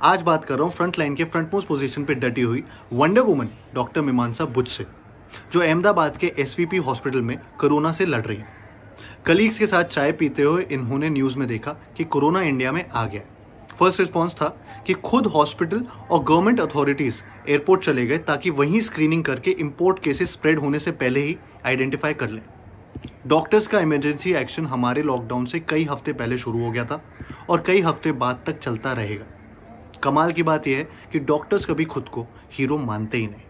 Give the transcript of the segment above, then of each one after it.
आज बात कर रहा हूँ फ्रंट लाइन के फ्रंट मोस्ट पोजीशन पे डटी हुई वंडर वुमन डॉक्टर मीमांसा बुच से, जो अहमदाबाद के एसवीपी हॉस्पिटल में कोरोना से लड़ रही है। कलीग्स के साथ चाय पीते हुए इन्होंने न्यूज़ में देखा कि कोरोना इंडिया में आ गया है। फर्स्ट रिस्पॉन्स था कि खुद हॉस्पिटल और गवर्नमेंट अथॉरिटीज़ एयरपोर्ट चले गए ताकि वहीं स्क्रीनिंग करके इम्पोर्ट केसेस स्प्रेड होने से पहले ही आइडेंटिफाई कर लें। डॉक्टर्स का इमरजेंसी एक्शन हमारे लॉकडाउन से कई हफ्ते पहले शुरू हो गया था और कई हफ्ते बाद तक चलता रहेगा। कमाल की बात यह है कि डॉक्टर्स कभी खुद को हीरो मानते ही नहीं।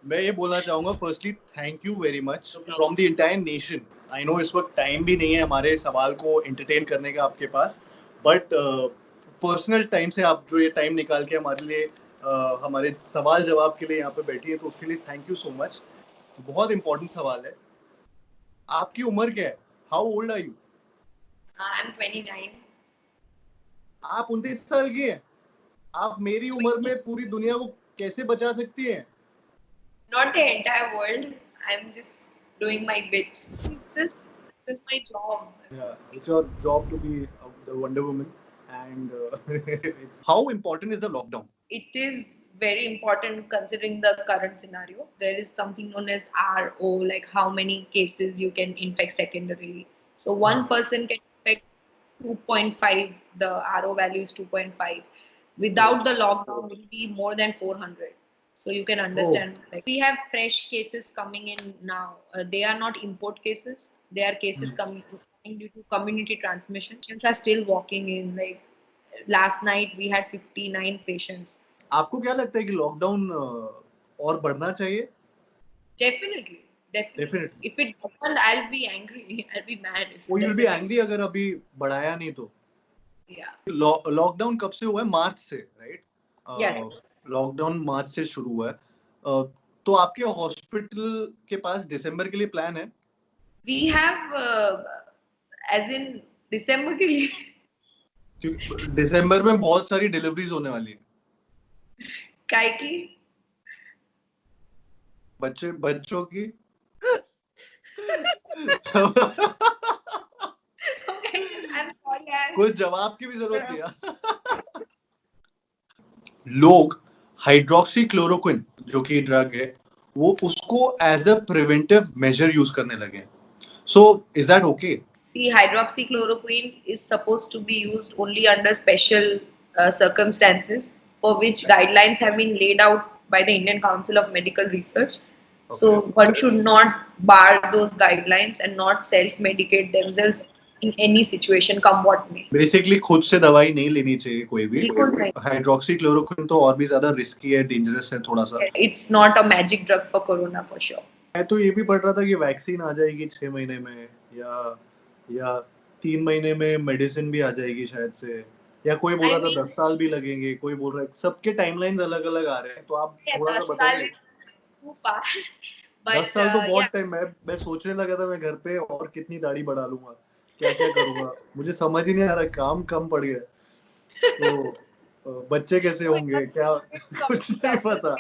मैं ये बोलना चाहूंगा, firstly thank you very much from the entire nation. I know इस वक्त टाइम भी नहीं है हमारे सवाल को एंटरटेन करने का आपके पास, बट पर्सनल टाइम से आप जो ये टाइम निकाल के हमारे लिए हमारे सवाल जवाब के लिए यहाँ पे बैठी है, तो उसके लिए थैंक यू सो मच। बहुत इंपॉर्टेंट सवाल है, आपकी उम्र क्या है? How old are you? I'm 29. आप 29 साल की हैं। आप मेरी उम्र में पूरी दुनिया को कैसे बचा सकती हैं? Not the entire world. I'm just doing my bit. It's just my job. Yeah, it's your job to be the Wonder Woman, and it's how important is the lockdown? It is very important considering the current scenario. There is something known as RO, like how many cases you can infect secondarily. So one person can infect 2.5. The RO value is 2.5. Without the lockdown, it will be more than 400. So you can understand. Like we have fresh cases coming in now. They are not import cases. They are cases coming due to community transmission. Patients are still walking in. Like last night, we had 59 patients. आपको क्या लगता है कि lockdown और बढ़ना चाहिए? Definitely. Definitely. If it doesn't, I'll be angry. I'll be mad. If वो it you'll be doesn't. angry अगर अभी बढ़ाया नहीं तो। Yeah. लॉकडाउन कब से हुआ है? मार्च से, राइट? Yeah. लॉकडाउन मार्च से शुरू हुआ है। तो आपके हॉस्पिटल के पास दिसंबर के लिए प्लान है? We have, as in December के लिए. क्योंकि दिसंबर में बहुत सारी डिलीवरीज होने वाली है। काय की? बच्चों की। Okay, I'm sorry. कुछ जवाब की भी जरूरत नहीं है। लोग हाइड्रोक्सीक्लोरोक्विन जो कि ड्रग है, वो उसको as a preventive measure use करने लगे। So is that okay? See, hydroxychloroquine is supposed to be used only under special circumstances for which guidelines have been laid out by the Indian Council of Medical Research. So one should not bar those guidelines and not self-medicate themselves in any situation, come what may. Basically खुद से दवाई नहीं लेनी चाहिए कोई भी। बिल्कुल नहीं। हाइड्रोक्सीक्लोरोक्विन तो और भी ज्यादा रिस्की है, डेंजरस है थोड़ा सा। It's not a magic drug for corona for sure. मैं तो ये भी पढ़ रहा था कि वैक्सीन आ जाएगी 6 महीने में, या 3 महीने में मेडिसिन भी आ जाएगी शायद से, या कोई बोल रहा था 10 साल भी लगेंगे, कोई बोल रहा है। सबके टाइमलाइंस अलग अलग आ रहे हैं, तो आप थोड़ा सा बताइए। 10 साल तो बहुत टाइम है। मैं सोचने लगा था मैं घर पे और कितनी दाढ़ी बढ़ा लूंगा, क्या क्या करूंगा। मुझे समझ ही नहीं आ रहा, काम कम पड़ गया। तो बच्चे कैसे होंगे क्या, कुछ नहीं पता।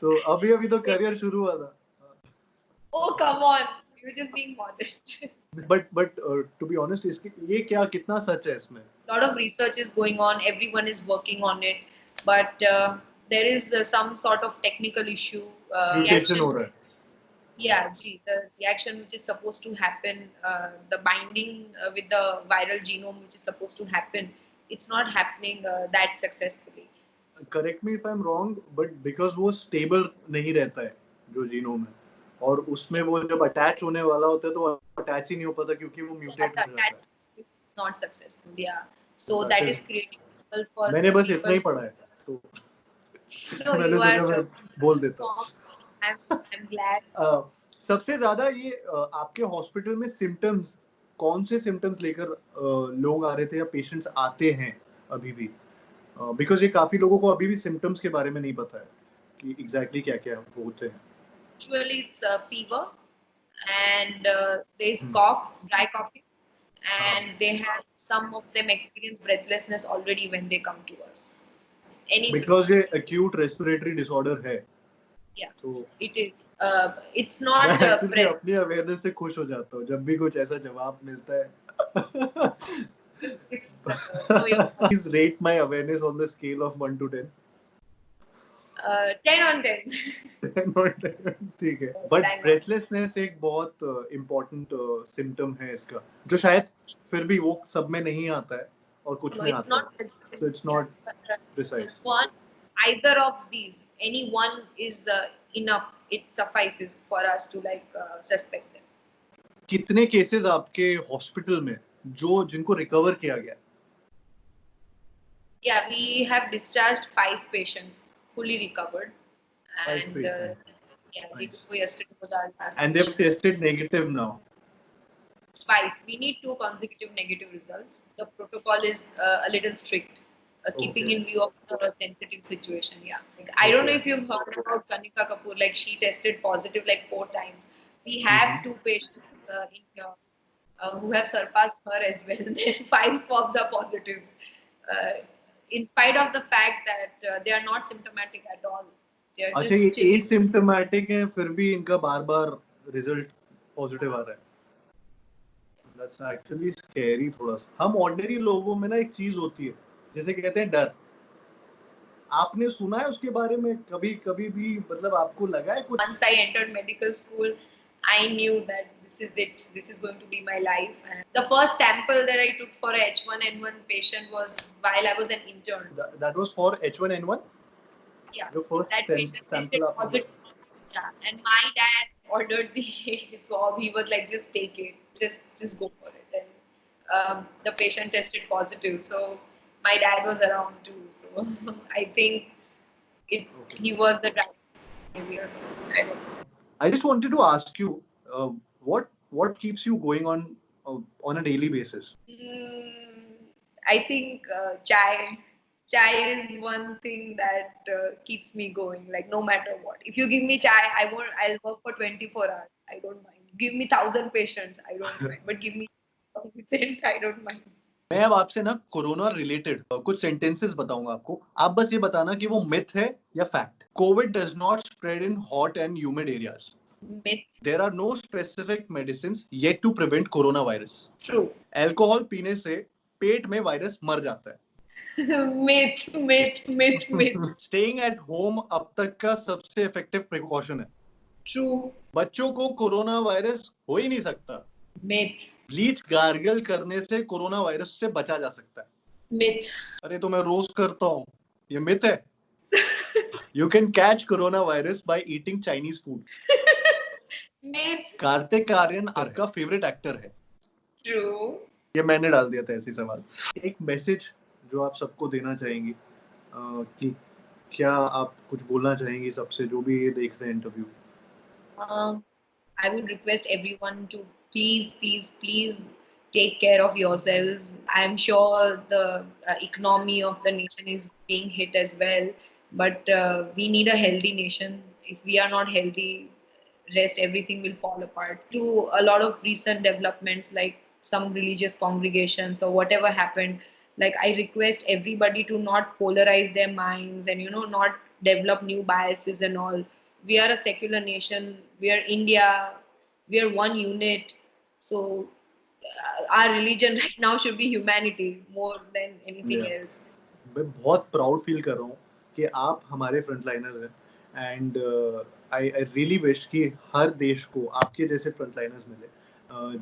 तो अभी अभी तो करियर शुरू हुआ था। Oh, come on. You're just being modest. But to be honest, इसकी ये क्या कितना सच है इसमें? Lot of research is going on. Everyone is working on it, but there is some sort of technical issue. Mutation हो रहा है। Yeah, gee, the reaction which is supposed to happen, the binding with the viral genome which is supposed to happen, it's not happening that successfully. Correct me if I am wrong, but because वो stable नहीं रहता है जो genome है, और उसमें वो जब अटैच होने वाला होता है तो अटैच ही नहीं हो पाता क्योंकि वो म्यूटेट हो जाता है। It's not successful. Yeah, so that is creating difficult for मैंने बस people. इतना ही पढ़ा है, तो No, मैंने you सोचा are. मैं बोल देता हूँ। I'm glad. सबसे ज्यादा ये आपके हॉस्पिटल में सिम्टम्स, कौन से सिम्टम्स लेकर लोग आ रहे थे या पेशेंट्स आते हैं अभी भी? बिकॉज ये काफी लोगों को अभी भी सिम्टम्स के बारे में नहीं पता है कि एग्जैक्टली क्या क्या होते हैं। Usually it's fever and there is cough, dry coughing, and they have some of them experience breathlessness already when they come to us. Because ये एक्यूट रेस्पिरेटरी डिसऑर्डर है। Yeah, तो it is. It's not actually अपनी awareness से खुश हो जाता हूँ जब भी कुछ ऐसा जवाब मिलता है। know your Please rate my awareness on the scale of 1 to 10. 10 on 10. ठीक है. But breathlessness एक बहुत important symptom है इसका, जो शायद फिर भी वो सब में नहीं आता है और कुछ No, में it's आता not. है. So it's not precise. One, either of these, any one is enough. It suffices for us to suspect them. कितने केसेस आपके हॉस्पिटल में जो जिनको रिकवर किया गया? Yeah, we have discharged 5 patients fully recovered, 5 and patients. yeah, Nice. yesterday was our last. And they've patient. tested negative now. Twice. We need 2 consecutive negative results. The protocol is a little strict, keeping Okay. in view of the sensitive situation. Yeah, I don't know Okay. if you've heard about Kanika Kapoor. Like, she tested positive like 4 times. We have Mhm. 2 patients in here who have surpassed her as well. Then 5 swabs are positive. In spite of the fact that they are not symptomatic at all. They are अच्छा, ये just chilling. Asymptomatic है फिर भी इनका बार-बार result positive आ रहा है. That's actually scary थोड़ा सा. हम ऑर्डिनरी लोगों में ना एक चीज होती है जिसे कहते हैं डर. आपने सुना है उसके बारे में कभी कभी भी, मतलब आपको लगा है कुछ? Once I entered medical school, I knew that this is it. This is going to be my life. And the first sample that I took for a H1N1 patient was while I was an intern. That was for H1N1? Yeah. The first that patient sample tested आपने positive. Yeah. And my dad ordered the swab. He was like, just take it. Just go for it. And the patient tested positive. So my dad was around too. So I think he was the driver. Maybe or something. I don't know. I just wanted to ask you, what keeps you going on a daily basis? I think chai. Chai is one thing that keeps me going. Like, no matter what, if you give me chai, I'll work for 24 hours. I don't mind. Give me 1,000 patients. I don't mind. But give me I don't mind. मैं अब आपसे ना corona related कुछ sentences बताऊंगा आपको. आप बस ये बताना कि वो मिथ है या fact. Covid does not spread in hot and humid areas. Myth. There are no specific medicines yet to prevent coronavirus. True. Alcohol पीने से पेट में वायरस मर जाता है. myth. Staying at home अब तक का सबसे इफेक्टिव प्रिकॉशन है. True. बच्चों को कोरोना वायरस हो ही नहीं सकता. Myth. ब्लीच गार्गल करने से कोरोना वायरस से बचा जा सकता है. Myth. अरे तो मैं रोज करता हूँ. ये मिथ है. You can catch coronavirus by eating Chinese food. Myth. Kartik Aaryan आपका फेवरेट एक्टर है. True. ये मैंने डाल दिया था ऐसे सवाल. एक मैसेज जो आप सबको देना चाहेंगी कि क्या आप कुछ बोलना चाहेंगी सबसे जो भी ये देख रहे हैं interview? I would request everyone to please take care of yourselves. I'm sure the economy of the nation is being hit as well, but we need a healthy nation. If we are not healthy, everything will fall apart. To a lot of recent developments, like some religious congregations or whatever happened, like, I request everybody to not polarize their minds and not develop new biases and all. We are a secular nation. We are India. We are one unit. So our religion right now should be humanity more than anything Yeah. else. मैं बहुत proud feel कर रहा हूँ कि आप हमारे frontliner हैं and I really wish कि हर देश को आपके जैसे फ्रंटलाइनर्स मिले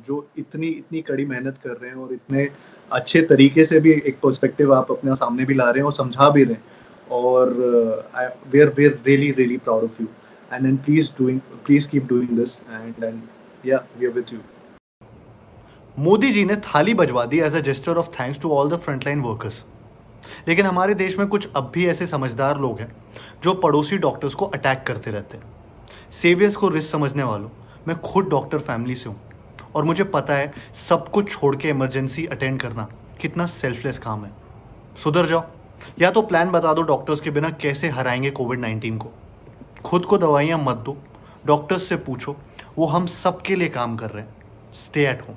जो इतनी कड़ी मेहनत कर रहे हैं और इतने अच्छे तरीके से भी एक पर्सपेक्टिव आप अपने सामने भी ला रहे हैं और समझा भी रहे हैं और we are really proud of you and then please keep doing this and yeah we are with you. Modi ji ने थाली बजवा दी as a gesture of thanks to all the frontline workers. लेकिन हमारे देश में कुछ अब भी ऐसे समझदार लोग हैं जो पड़ोसी डॉक्टर्स को अटैक करते रहते हैं. सेवियर्स को रिस्क समझने वालों, मैं खुद डॉक्टर फैमिली से हूँ और मुझे पता है सब कुछ छोड़ के इमरजेंसी अटेंड करना कितना सेल्फलेस काम है. सुधर जाओ या तो प्लान बता दो डॉक्टर्स के बिना कैसे हराएंगे कोविड-19 को. खुद को दवाइयाँ मत दो, डॉक्टर्स से पूछो, वो हम सब के लिए काम कर रहे हैं. Stay at home.